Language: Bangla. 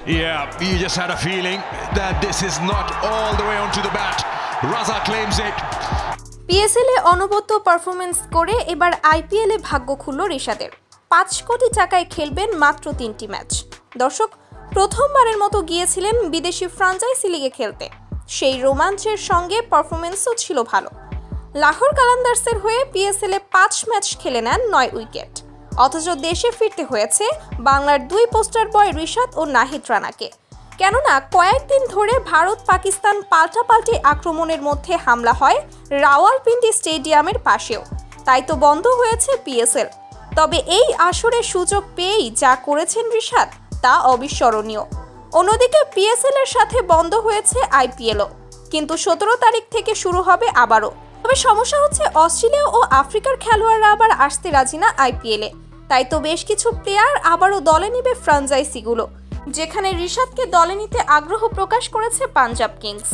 Yeah, you just had a feeling that this is not all the way onto the bat. Raza claims it. PSL এ অনবদ্য পারফরমেন্স করে এবার আইপিএল এ ভাগ্য খুলল রিশাদের। 5 কোটি টাকায় খেলবেন মাত্র 3টি ম্যাচ। দর্শক, প্রথমবারের মতো গিয়েছিলেন বিদেশি ফ্র্যাঞ্চাইজি লিগে খেলতে। সেই রোমাঞ্চের সঙ্গে পারফরমেন্সও ছিল ভালো। লাহোর কালান্দার্সের হয়ে পিএসএল এ 5 ম্যাচ খেলে নেন 9 উইকেট। অথচ দেশে ফিরতে হয়েছে বাংলার 2 পোস্টার বয় রিশাদ ও নাহিদ রানাকে। কেননা কয়েকদিন ধরে ভারত পাকিস্তান পাল্টাপাল্টি আক্রমণের মধ্যে হামলা হয় রাওয়ালপিন্ডি স্টেডিয়ামের পাশেও, তাই তো বন্ধ হয়েছে পিএসএল। তবে এই আসরের সুযোগ পেয়েই যা করেছেন রিশাদ তা অবিস্মরণীয়। অন্যদিকে পিএসএল এর সাথে বন্ধ হয়েছে আইপিএলও, কিন্তু 17 তারিখ থেকে শুরু হবে আবারও। তবে সমস্যা হচ্ছে অস্ট্রেলিয়া ও আফ্রিকার খেলোয়াড়রা আবার আসতে রাজি না আইপিএলে, তাই তো বেশ কিছু প্লেয়ার আবারও দলে নিবে ফ্র্যাঞ্চাইজিগুলো, যেখানে রিশাদকে দলে নিতে আগ্রহ প্রকাশ করেছে পাঞ্জাব কিংস।